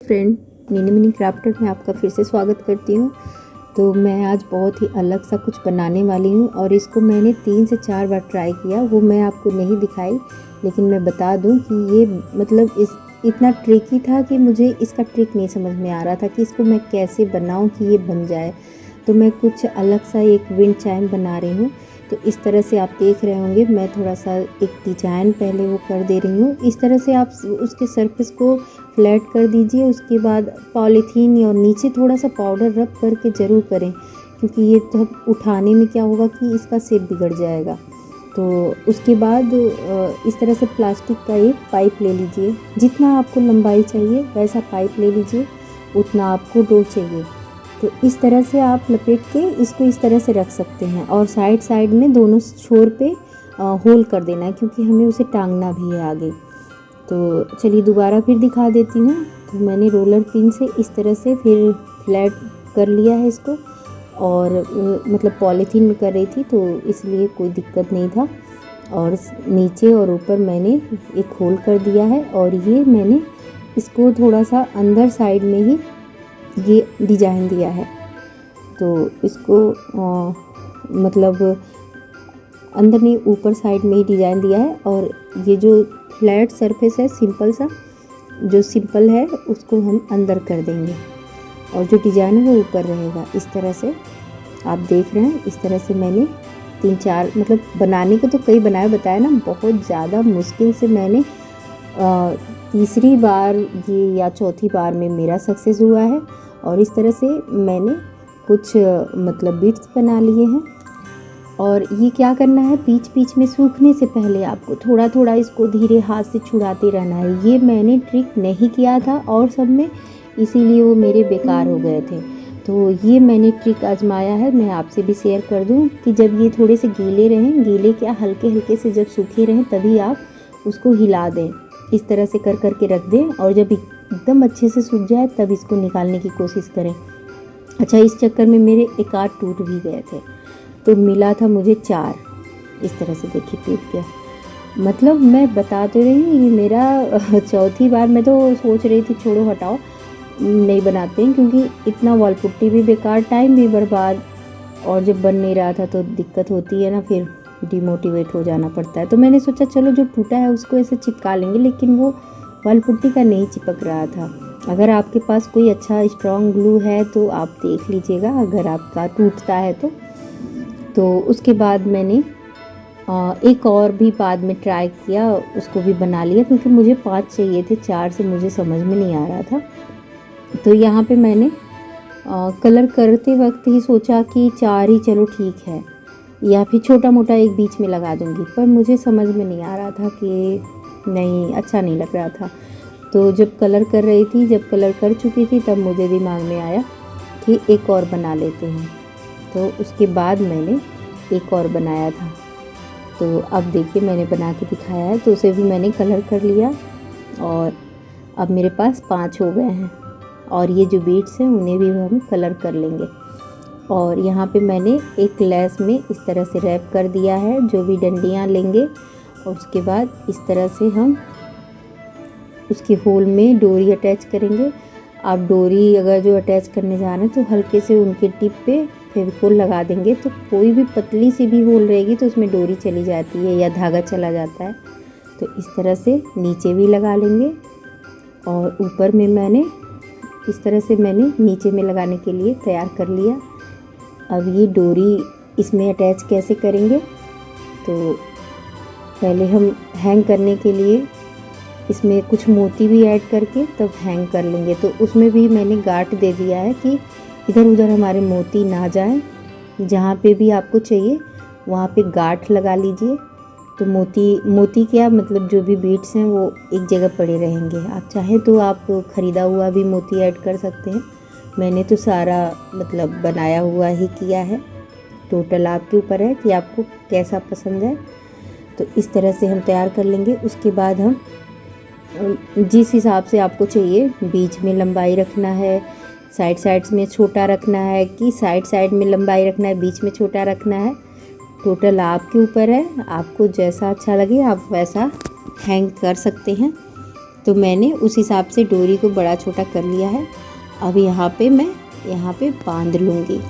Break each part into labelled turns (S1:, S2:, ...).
S1: Friend, mini mini crafter में आपका फिर से स्वागत करती हूँ। तो मैं आज बहुत ही अलग सा कुछ बनाने वाली हूँ और इसको मैंने 3 से 4 बार ट्राई किया। वो मैं आपको नहीं दिखाई, लेकिन मैं बता दूँ कि ये मतलब इतना ट्रिकी था कि मुझे इसका ट्रिक नहीं समझ में आ रहा था कि इसको मैं कैसे बनाऊँ कि ये बन जाए। तो मैं कुछ अलग सा एक विंड चाइम बना रही हूँ। तो इस तरह से आप देख रहे होंगे, मैं थोड़ा सा एक डिजाइन पहले वो कर दे रही हूँ। इस तरह से आप उसके सरफेस को फ्लैट कर दीजिए। उसके बाद पॉलीथीन और नीचे थोड़ा सा पाउडर रब करके ज़रूर करें, क्योंकि ये तो उठाने में क्या होगा कि इसका शेप बिगड़ जाएगा। तो उसके बाद इस तरह से प्लास्टिक का एक पाइप ले लीजिए। जितना आपको लंबाई चाहिए वैसा पाइप ले लीजिए, उतना आपको डो चाहिए। तो इस तरह से आप लपेट के इसको इस तरह से रख सकते हैं और साइड साइड में दोनों छोर पे होल कर देना है, क्योंकि हमें उसे टांगना भी है आगे। तो चलिए दोबारा फिर दिखा देती हूँ। तो मैंने रोलर पिन से इस तरह से फिर फ्लैट कर लिया है इसको, और मतलब पॉलीथीन में कर रही थी तो इसलिए कोई दिक्कत नहीं था। और नीचे और ऊपर मैंने एक होल कर दिया है, और ये मैंने इसको थोड़ा सा अंदर साइड में ही ये डिजाइन दिया है। तो इसको मतलब अंदर नहीं, ऊपर साइड में ही डिज़ाइन दिया है। और ये जो फ्लैट सरफेस है, सिंपल सा जो सिंपल है, उसको हम अंदर कर देंगे और जो डिज़ाइन है वो ऊपर रहेगा। इस तरह से आप देख रहे हैं। इस तरह से मैंने 3-4 मतलब बनाने को तो कई बताया ना, बहुत ज़्यादा मुश्किल से मैंने तीसरी बार ये या चौथी बार में मेरा सक्सेस हुआ है। और इस तरह से मैंने कुछ मतलब बीट्स बना लिए हैं। और ये क्या करना है, बीच में सूखने से पहले आपको थोड़ा थोड़ा इसको धीरे हाथ से छुड़ाते रहना है। ये मैंने ट्रिक नहीं किया था और सब में, इसीलिए वो मेरे बेकार हो गए थे। तो ये मैंने ट्रिक आजमाया है, मैं आपसे भी शेयर कर दूं कि जब ये थोड़े से गीले रहें, गीले क्या हल्के हल्के से जब सूखे रहें, तभी आप उसको हिला दें। इस तरह से कर करके रख दें, और जब एकदम अच्छे से सूख जाए तब इसको निकालने की कोशिश करें। अच्छा, इस चक्कर में मेरे एक आध टूट भी गए थे, तो मिला था मुझे 4। इस तरह से देखिए टूट गया। मतलब मैं बता तो रही हूँ, ये मेरा चौथी बार। मैं तो सोच रही थी छोड़ो हटाओ, नहीं बनाते हैं, क्योंकि इतना वॉल पुट्टी भी बेकार, टाइम भी बर्बाद, और जब बन नहीं रहा था तो दिक्कत होती है ना, फिर डिमोटिवेट हो जाना पड़ता है। तो मैंने सोचा चलो जो टूटा है उसको ऐसे चिपका लेंगे, लेकिन वो वॉल पुट्टी का नहीं चिपक रहा था। अगर आपके पास कोई अच्छा स्ट्रॉन्ग ग्लू है तो आप देख लीजिएगा, अगर आपका टूटता है तो उसके बाद मैंने एक और भी बाद में ट्राई किया, उसको भी बना लिया, क्योंकि मुझे 5 चाहिए थे, 4 से मुझे समझ में नहीं आ रहा था। तो यहाँ पे मैंने कलर करते वक्त ही सोचा कि 4 ही चलो ठीक है, या फिर छोटा मोटा एक बीच में लगा दूँगी, पर मुझे समझ में नहीं आ रहा था कि नहीं, अच्छा नहीं लग रहा था। तो जब कलर कर रही थी, जब कलर कर चुकी थी, तब मुझे दिमाग में आया कि एक और बना लेते हैं। तो उसके बाद मैंने एक और बनाया था। तो अब देखिए मैंने बना के दिखाया है, तो उसे भी मैंने कलर कर लिया, और अब मेरे पास 5 हो गए हैं। और ये जो बीट्स हैं उन्हें भी हम कलर कर लेंगे। और यहाँ पे मैंने एक लेस में इस तरह से रैप कर दिया है, जो भी डंडियाँ लेंगे, और उसके बाद इस तरह से हम उसके होल में डोरी अटैच करेंगे। आप डोरी अगर जो अटैच करने जा रहे हैं तो हल्के से उनके टिप पे फेविकोल लगा देंगे, तो कोई भी पतली सी भी होल रहेगी तो उसमें डोरी चली जाती है या धागा चला जाता है। तो इस तरह से नीचे भी लगा लेंगे, और ऊपर में मैंने इस तरह से मैंने नीचे में लगाने के लिए तैयार कर लिया। अब ये डोरी इसमें अटैच कैसे करेंगे, तो पहले हम हैंग करने के लिए इसमें कुछ मोती भी ऐड करके तब हैंग कर लेंगे। तो उसमें भी मैंने गांठ दे दिया है कि इधर उधर हमारे मोती ना जाएं। जहाँ पे भी आपको चाहिए वहाँ पे गांठ लगा लीजिए। तो मोती क्या मतलब जो भी बीट्स हैं वो एक जगह पड़े रहेंगे। आप चाहें तो आप ख़रीदा हुआ भी मोती ऐड कर सकते हैं। मैंने तो सारा मतलब बनाया हुआ ही किया है। टोटल आपके ऊपर है कि आपको कैसा पसंद है। तो इस तरह से हम तैयार कर लेंगे। उसके बाद हम जिस हिसाब से आपको चाहिए, बीच में लंबाई रखना है, साइड्स में छोटा रखना है, कि साइड में लंबाई रखना है, बीच में छोटा रखना है, टोटल आपके ऊपर है। आपको जैसा अच्छा लगे आप वैसा हैंग कर सकते हैं। तो मैंने उस हिसाब से डोरी को बड़ा छोटा कर लिया है। अब यहाँ पे मैं बांध लूँगी।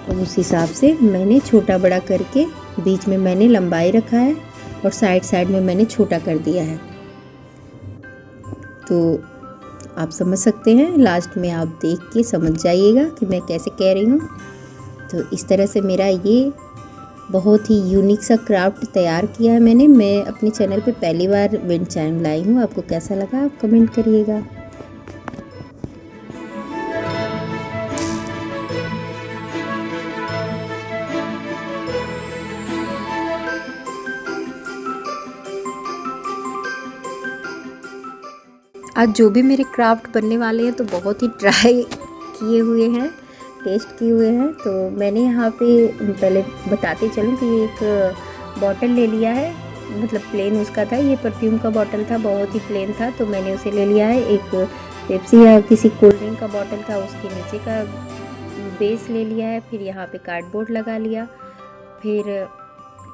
S1: और उस हिसाब से मैंने छोटा बड़ा करके बीच में मैंने लंबाई रखा है और साइड में मैंने छोटा कर दिया है। तो आप समझ सकते हैं, लास्ट में आप देख के समझ जाइएगा कि मैं कैसे कह रही हूँ। तो इस तरह से मेरा ये बहुत ही यूनिक सा क्राफ्ट तैयार किया है मैंने। मैं अपने चैनल पे पहली बार विंड चाइम लाई हूँ। आपको कैसा लगा आप कमेंट करिएगा। आज जो भी मेरे क्राफ्ट बनने वाले हैं तो बहुत ही ट्राई किए हुए हैं, टेस्ट किए हुए हैं। तो मैंने यहाँ पे पहले बताते चलूँ कि एक बॉटल ले लिया है, मतलब प्लेन उसका था, ये परफ्यूम का बॉटल था, बहुत ही प्लेन था तो मैंने उसे ले लिया है। एक पेप्सी या किसी कोल्ड ड्रिंक का बॉटल था, उसके नीचे का बेस ले लिया है। फिर यहाँ पे कार्डबोर्ड लगा लिया, फिर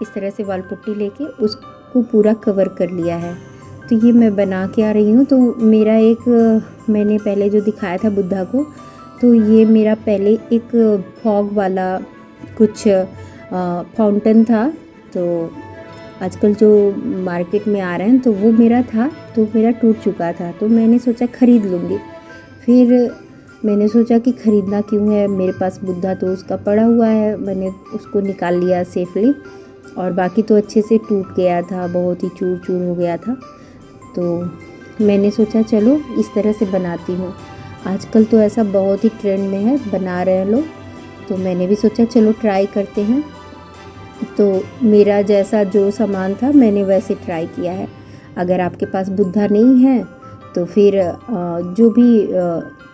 S1: इस तरह से वाल पुट्टी लेके उसको पूरा कवर कर लिया है। तो ये मैं बना के आ रही हूँ। तो मेरा एक मैंने पहले जो दिखाया था बुद्धा को, तो ये मेरा पहले एक फॉग वाला कुछ फाउंटेन था। तो आजकल जो मार्केट में आ रहे हैं तो वो मेरा था, तो मेरा टूट चुका था, तो मैंने सोचा ख़रीद लूँगी। फिर मैंने सोचा कि ख़रीदना क्यों है, मेरे पास बुद्धा तो उसका पड़ा हुआ है, मैंने उसको निकाल लिया सेफली। और बाकी तो अच्छे से टूट गया था, बहुत ही चूर चूर हो गया था। तो मैंने सोचा चलो इस तरह से बनाती हूँ। आजकल तो ऐसा बहुत ही ट्रेंड में है, बना रहे हैं लोग, तो मैंने भी सोचा चलो ट्राई करते हैं। तो मेरा जैसा जो सामान था मैंने वैसे ट्राई किया है। अगर आपके पास बुद्धा नहीं है तो फिर जो भी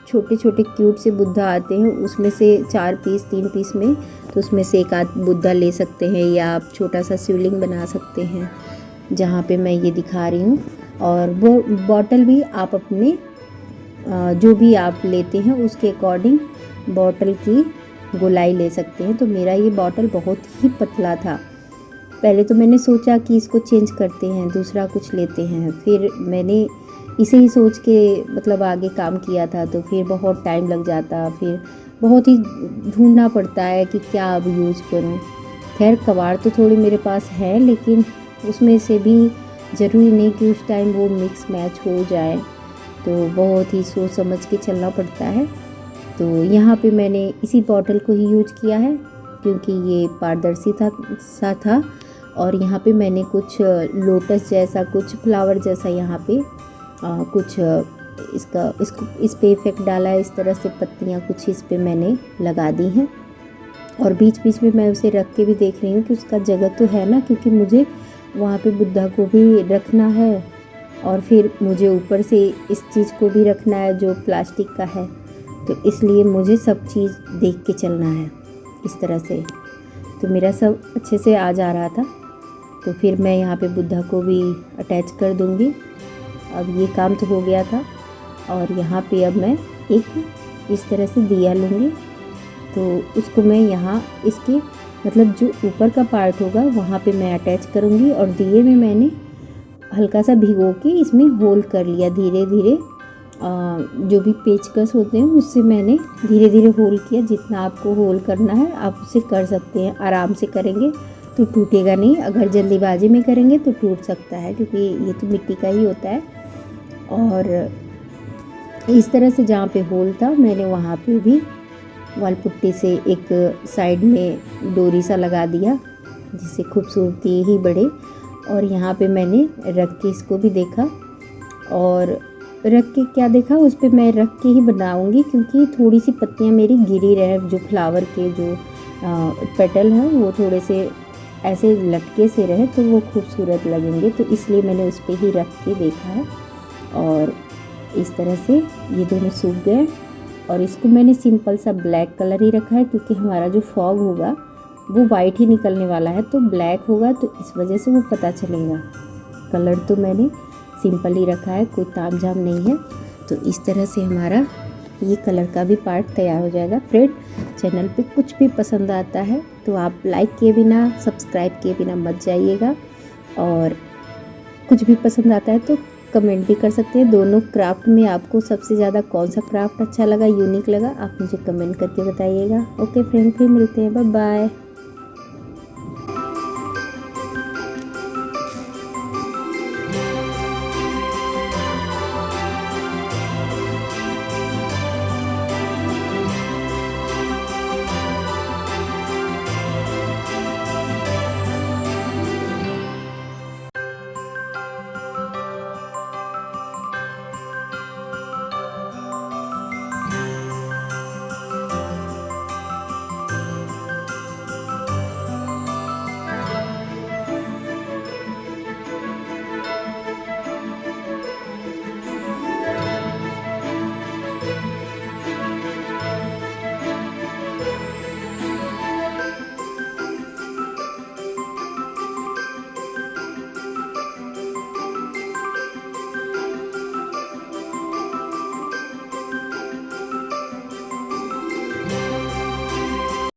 S1: छोटे छोटे क्यूट से बुद्धा आते हैं उसमें से 4 पीस 3 पीस में, तो उसमें से एक आध बुद्धा ले सकते हैं, या आप छोटा सा शिवलिंग बना सकते हैं जहाँ पे मैं ये दिखा रही हूँ। और वो बॉटल भी आप अपने जो भी आप लेते हैं उसके अकॉर्डिंग बॉटल की गोलाई ले सकते हैं। तो मेरा ये बॉटल बहुत ही पतला था। पहले तो मैंने सोचा कि इसको चेंज करते हैं, दूसरा कुछ लेते हैं, फिर मैंने इसे ही सोच के मतलब आगे काम किया था। तो फिर बहुत टाइम लग जाता, फिर बहुत ही ढूंढना पड़ता है कि क्या अब यूज़ करूं। खैर कबाड़ तो थोड़ी मेरे पास है, लेकिन उसमें से भी ज़रूरी नहीं कि उस टाइम वो मिक्स मैच हो जाए, तो बहुत ही सोच समझ के चलना पड़ता है। तो यहाँ पे मैंने इसी बॉटल को ही यूज किया है क्योंकि ये पारदर्शी सा था। और यहाँ पे मैंने कुछ लोटस जैसा, कुछ फ्लावर जैसा यहाँ पे कुछ इस पे इफेक्ट डाला है। इस तरह से पत्तियाँ कुछ इस पे मैंने लगा दी हैं। और बीच बीच में मैं उसे रख के भी देख रही हूँ कि उसका जगह तो है ना, क्योंकि मुझे वहाँ पे बुद्धा को भी रखना है और फिर मुझे ऊपर से इस चीज़ को भी रखना है जो प्लास्टिक का है। तो इसलिए मुझे सब चीज़ देख के चलना है इस तरह से। तो मेरा सब अच्छे से आ जा रहा था। तो फिर मैं यहाँ पे बुद्धा को भी अटैच कर दूँगी। अब ये काम तो हो गया था। और यहाँ पे अब मैं एक इस तरह से दिया लूँगी। तो उसको मैं यहाँ इसके मतलब जो ऊपर का पार्ट होगा वहाँ पे मैं अटैच करूँगी। और दिए में मैंने हल्का सा भिगो के इसमें होल कर लिया धीरे धीरे। जो भी पेचकस होते हैं उससे मैंने धीरे धीरे होल किया। जितना आपको होल करना है आप उसे कर सकते हैं। आराम से करेंगे तो टूटेगा नहीं, अगर जल्दीबाजी में करेंगे तो टूट सकता है, क्योंकि ये तो मिट्टी का ही होता है। और इस तरह से जहाँ पे होल था मैंने वहाँ पे भी वाल पुट्टी से एक साइड में डोरी सा लगा दिया जिससे खूबसूरती ही बढ़े। और यहाँ पे मैंने रख के इसको भी देखा, और रख के क्या देखा, उस पर मैं रख के ही बनाऊंगी क्योंकि थोड़ी सी पत्तियाँ मेरी गिरी रहे। जो फ्लावर के जो पेटल हैं वो थोड़े से ऐसे लटके से रहे तो वो खूबसूरत लगेंगे। तो इसलिए मैंने उस पर ही रख के देखा है। और इस तरह से ये दोनों सूख गए। और इसको मैंने सिंपल सा ब्लैक कलर ही रखा है क्योंकि हमारा जो फॉग होगा वो वाइट ही निकलने वाला है, तो ब्लैक होगा तो इस वजह से वो पता चलेगा। कलर तो मैंने सिंपल ही रखा है, कोई तामझाम नहीं है। तो इस तरह से हमारा ये कलर का भी पार्ट तैयार हो जाएगा। फ्रेंड, चैनल पे कुछ भी पसंद आता है तो आप लाइक किए बिना, सब्सक्राइब किए बिना मत जाइएगा। और कुछ भी पसंद आता है तो कमेंट भी कर सकते हैं। दोनों क्राफ्ट में आपको सबसे ज़्यादा कौन सा क्राफ्ट अच्छा लगा, यूनिक लगा, आप मुझे कमेंट करके बताइएगा। ओके फ्रेंड, फिर मिलते हैं, बाय बाय।